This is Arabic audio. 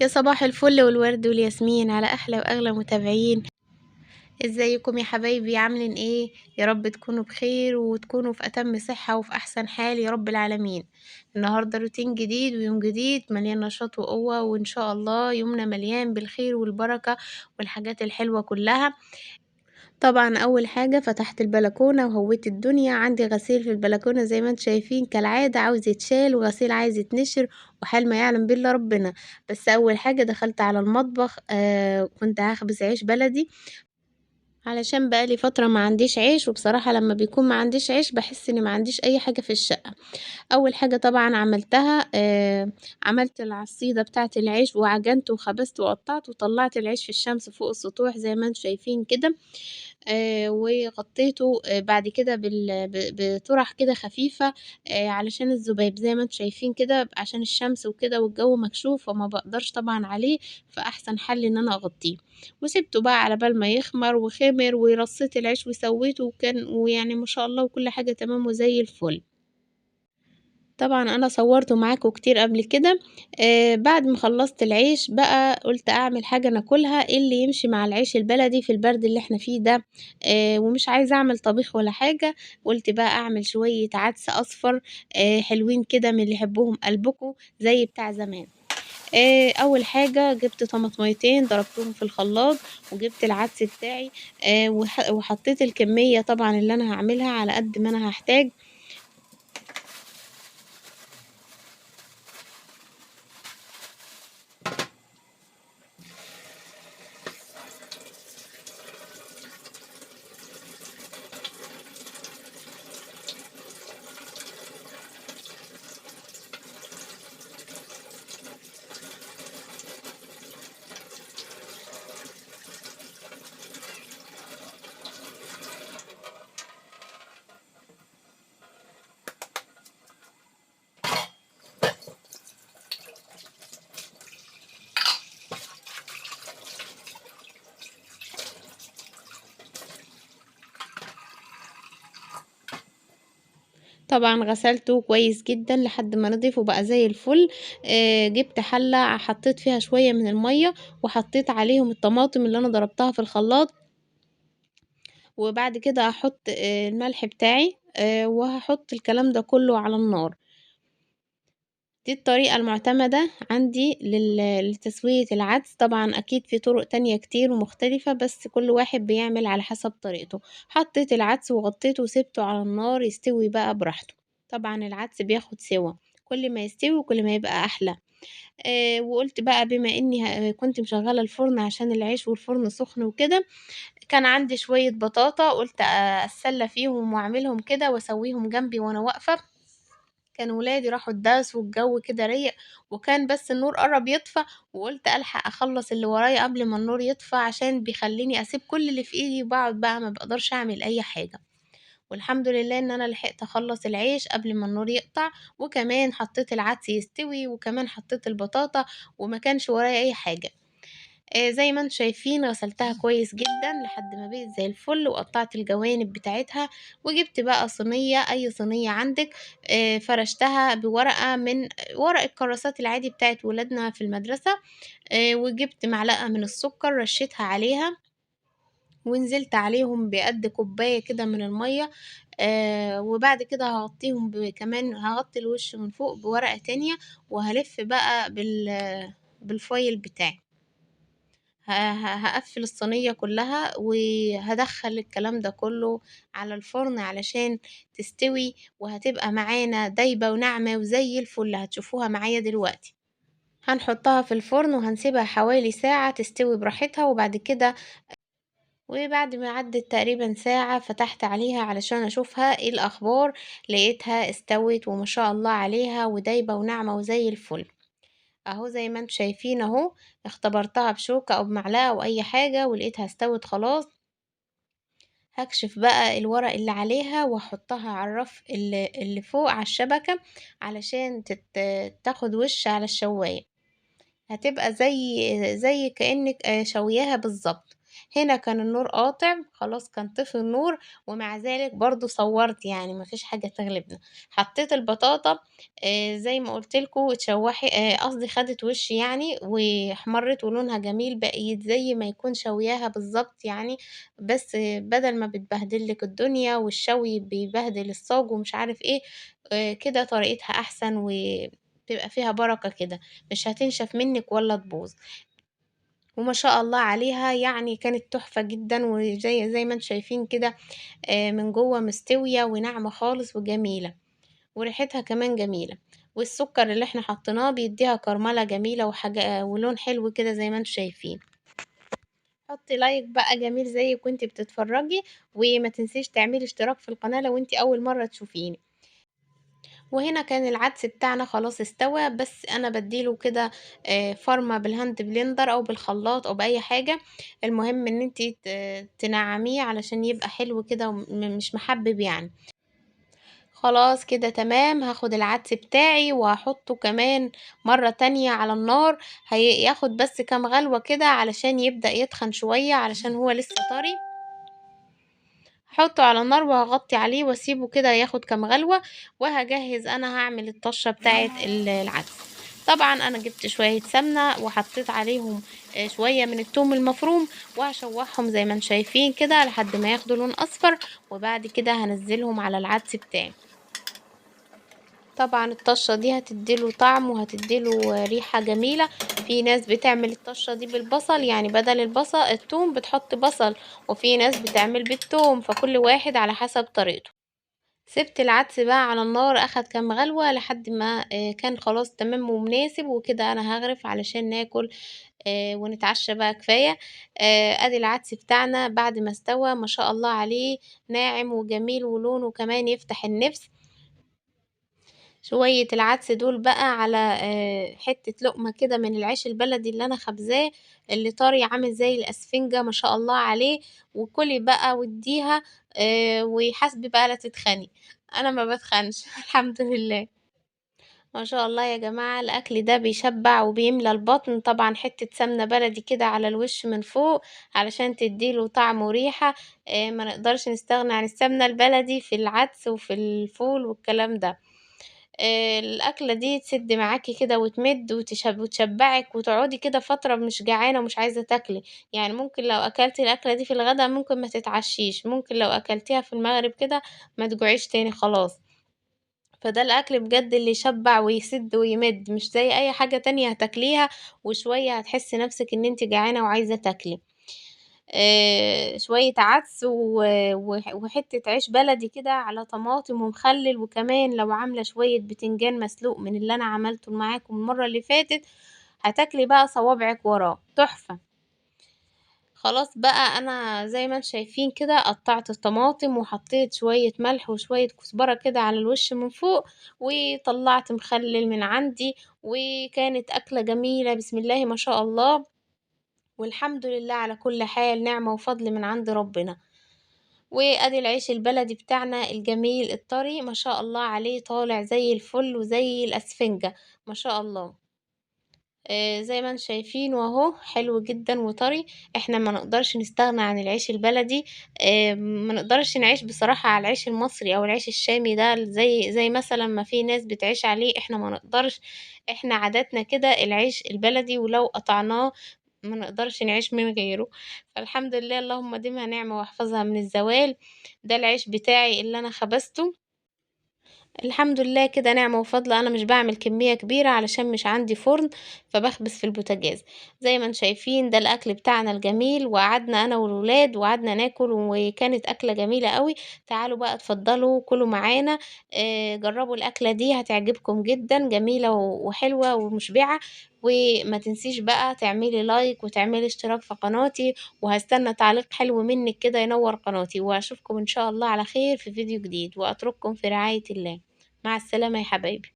يا صباح الفل والورد والياسمين على احلى واغلى متابعين. ازيكم يا حبايبي؟ عاملين ايه؟ يا رب تكونوا بخير وتكونوا في اتم صحة وفي احسن حال يا رب العالمين. النهاردة روتين جديد ويوم جديد مليان نشاط وقوة، وان شاء الله يومنا مليان بالخير والبركة والحاجات الحلوة كلها. طبعا اول حاجة فتحت البلكونة وهويت الدنيا، عندي غسيل في البلكونة زي ما انتم شايفين كالعادة، عاوز يتشال وغسيل عايز يتنشر وحال ما يعلم بالله ربنا. بس اول حاجة دخلت على المطبخ، كنت هخبز عيش بلدي علشان بقالي فترة ما عنديش عيش، وبصراحة لما بيكون ما عنديش عيش بحس اني ما عنديش اي حاجة في الشقة. اول حاجة طبعا عملتها، عملت العصيدة بتاعة العيش وعجنت وخبزت وقطعت وطلعت العيش في الشمس فوق السطوح زي ما انتم شايفين كده. وغطيته بعد كده بطرح كده خفيفة، علشان الذباب زي ما انتم شايفين كده، عشان الشمس وكده والجو مكشوف وما باقدرش طبعًا عليه، فأحسن حل إن أنا أغطيه، وسِبته بقى على بال ما يخمر وخمر، ورصيت العيش وسويته ويعني ما شاء الله وكل حاجة تمام وزي الفل. طبعًا أنا صوّرته معاكم كتير قبل كده. بعد ما خلّصت العيش بقى قُلت أعمل حاجة ناكلها، إيه اللي يمشي مع العيش البلدي في البرد اللي إحنا فيه ده. ومش عايزة أعمل طبيخ ولا حاجة، قُلت بقى أعمل شوية عدس أصفر حلوين كده من اللي يحبهم قلبكم زي بتاع زمان. أول حاجة جِبت طماطميتين ضربتهم في الخلاط، وجِبت العدس بتاعي، وحطيت الكمية طبعًا اللي أنا هاعملها على قد ما أنا هاحتاج. طبعًا غسلته كويس جدًا لحد ما نضف وبقى زي الفل. جِبت حلة حطيت فيها شوية من المَيّة، وحطيت عليهم الطماطم اللي أنا ضربتها في الخلاط، وبعد كده هاحط الملح بتاعي، وهاحط الكلام ده كله على النار. دي الطريقة المعتمدة عندي لتسوية العدس، طبعًا أكيد في طرق تانية كتير ومختلفة، بس كل واحد بيعمل على حسب طريقته. حطيت العدس وغطيته وسِبته على النار يستوي بقى براحته. طبعًا العدس بياخد سِوَى، كل ما يستوي كل ما يبقى أحلى. وقُلت بقى بما إني كنت مشغّلة الفرن عشان العيش والفرن سخن وكده، كان عندي شوية بطاطا قُلت أتسلى فيهم وأعملهم كده وأسويهم جنبي وأنا واقفة. كان ولادي راحوا الدرس والجو كده ريق، وكان بس النور قرّب يطفى، وقُلت ألحق أخلّص اللي ورايا قبل ما النور يطفى، عشان بيخلّيني أسيب كل اللي في إيدي وباقعد بقى ما باقدرش أعمل أي حاجة. والحمد لله إن أنا لحقت أخلّص العيش قبل ما النور يقطع، وكمان حطيت العدس يستوي، وكمان حطيت البطاطا، وما كانش ورايا أي حاجة. زي ما أنتم شايفين غسلتها كويس جدًا لحد ما بقت زي الفل، وقطّعت الجوانب بتاعتها، وجِبت بقى صينية، أي صينية عندِك، فرشتها بورقة من ورق الكراسات العادي بتاعة ولادنا في المدرسة، وجِبت معلقة من السكر رشيتها عليها، ونزلت عليهم بقد كوباية كده من المَيّة. وبعد كده هاغطّيهم كمان هاغطّي الوش من فوق بورقة تانية، وهالِف بقى بالفويل بتاعي. هاقفّل الصينية كلّها، وهادخّل الكلام ده كلّه على الفرن علشان تستوي، وهتبقى معانا دايبة وناعمة وزي الفل، هتشوفوها معايا دلوقتي. هنحطها في الفرن وهنسيبها حوالي ساعة تستوي براحتها، وبعد ما عدِّت تقريبًا ساعة فتحت عليها علشان أشوفها إيه الأخبار، لقيتها استوت وما شاء الله عليها ودايبة وناعمة وزي الفل. أهو زي ما انتم شايفين أهو، اختبرتها بشوكة أو بمعلقة أو أي حاجة ولقيتها استوت خلاص. هاكشف بقى الورق اللي عليها وأحطها على الرف اللي فوق على الشبكة علشان تاخد وش على الشواية، هتبقى زي كأنك شوياها بالضبط. هنا كان النور قاطع، خلاص كان طفي النور، ومع ذلك برضه صوّرت يعني ما فيش حاجة تغلبنا. حطيت البطاطا زي ما قُلت لكم اتشوّحي قصدي خدت وِش يعني واحمرِّت ولونها جميل، بقيت زي ما يكون شاوياها بالضبط يعني، بس بدل ما بتبهدل لِك الدنيا والشوي بيبهدل الصاج ومش عارف إيه، كده طريقتها أحسن وبتبقى فيها بركة كده، مش هتنشف منِّك ولا تبوظ. وما شاء الله عليها يعني كانت تحفة جدًا، زي ما أنتم شايفين كده من جوّه مستوية وناعمة خالص وجميلة، وريحتها كمان جميلة، والسكر اللي إحنا حطيناه بيدّيها كرملة جميلة ولون حلو كده زي ما أنتم شايفين. حطّي لايك بقى جميل زيِّك وأنتِ بتتفرّجي، وما تنسيش تعملي اشتراك في القناة لو أنتِ أول مرّة تشوفيني. وهنا كان العدس بتاعنا خلاص استوى، بس أنا بادّي له كده فرمة بالهاند بلندر أو بالخلاط أو بأي حاجة، المهم إن أنتِ تنعّميه علشان يبقى حلو كده مش محبِّب يعني. خلاص كده تمام، هاخد العدس بتاعي وهاحطه كمان مرة تانية على النار، ياخد بس كام غلوة كده علشان يبدأ يتخن شوية علشان هو لسه طري. هاحطه على النار وهاغطي عليه واسيبه كده ياخد كام غلوة، وهاجهز أنا هاعمل الطشة بتاعة العدس. طبعًا أنا جبت شوية سمنة وحطيت عليهم شوية من التوم المفروم، وهاشوحهم زي ما أنتم شايفين كده لحد ما ياخدوا لون أصفر، وبعد كده هانزلهم على العدس بتاعي. طبعًا الطشة دي هتدّي له طعم وهتدّي له ريحة جميلة، في ناس بتعمل الطشة دي بالبصل، يعني بدل التوم بتحط بصل، وفي ناس بتعمل بالتوم، فكل واحد على حسب طريقته. سِبت العدس بقى على النار أخد كام غلوة لحد ما كان خلاص تمام ومناسب، وكده أنا هاغرف علشان ناكل ونتعشى بقى كفاية. أدي العدس بتاعنا بعد ما استوى ما شاء الله عليه، ناعم وجميل ولونه كمان يفتح النِفس. شوية العدس دول بقى على حتة لقمة كده من العيش البلدي اللي أنا خابزاه، اللي طري عامل زي الأسفنجة ما شاء الله عليه، وكُلي بقى وادّيها وحاسبي بقى لا تتخني، أنا ما باتخنش الحمد لله. ما شاء الله يا جماعة الأكل ده بيشبّع وبيملى البطن، طبعًا حتة سمنة بلدي كده على الوش من فوق علشان تدّي له طعم وريحة، ما نقدرش نستغنى عن السمنة البلدي في العدس وفي الفول والكلام ده. الأكلة دي تسِد معاكِ كده وتمِد وتشبّعِك وتقعدي كده فترة مش جعانة ومش عايزة تاكلي، يعني ممكن لو أكلتِ الأكلة دي في الغدا ممكن ما تتعشّيش، ممكن لو أكلتيها في المغرب كده ما تجوعيش تاني خلاص. فده الأكل بجد اللي يشبّع ويسِد ويمِد، مش زي أي حاجة تانية هتاكليها وشوية هتحسّي نَفْسِك إن أنتِ جعانة وعايزة تاكلي. شوية عدس وحتّة عيش بلدي كده على طماطم ومخلِّل، وكمان لو عاملة شوية بتنجان مسلوق من اللي أنا عملته معاكم المرّة اللي فاتت، هتاكلي بقى صوابعِك وراه، تحفة. خلاص بقى أنا زي ما أنتم شايفين كده قطّعت الطماطم وحطيت شوية ملح وشوية كزبرة كده على الوش من فوق، وطلّعت مخلِّل من عندي، وكانت أكلة جميلة بسم الله ما شاء الله، والحمد لله على كل حال نعمة وفضل من عند ربنا. وأدي العيش البلدي بتاعنا الجميل الطري ما شاء الله عليه طالع زي الفل وزي الأسفنجة ما شاء الله. زي ما أنتم شايفين أهو حلو جدًا وطري، إحنا ما نقدرش نستغنى عن العيش البلدي، ما نقدرش نعيش بصراحة على العيش المصري أو العيش الشامي ده زي مثلًا ما في ناس بتعيش عليه، إحنا ما نقدرش، إحنا عاداتنا كده العيش البلدي ولو قطعناه ما نقدرش نعيش من غيره، فالحمد لله اللهم ديمها نعمة واحفظها من الزوال. ده العيش بتاعي اللي أنا خبزته. الحمد لله كده نعمة وفضل، أنا مش باعمل كمية كبيرة علشان مش عندي فرن، فباخبز في البوتاجاز. زي ما أنتم شايفين ده الأكل بتاعنا الجميل، وقعدنا أنا والولاد وقعدنا ناكل وكانت أكلة جميلة أوي. تعالوا بقى اتفضلوا كلوا معانا، جربوا الأكلة دي هتعجبكم جدًا، جميلة وحلوة ومشبعة. وما تنسيش بقى تعملي لايك وتعملي اشتراك في قناتي، وهاستنى تعليق حلو منِّك كده ينوّر قناتي، وأشوفكم إن شاء الله على خير في فيديو جديد، وأترككم في رعاية الله. مع السلامة يا حبايبي.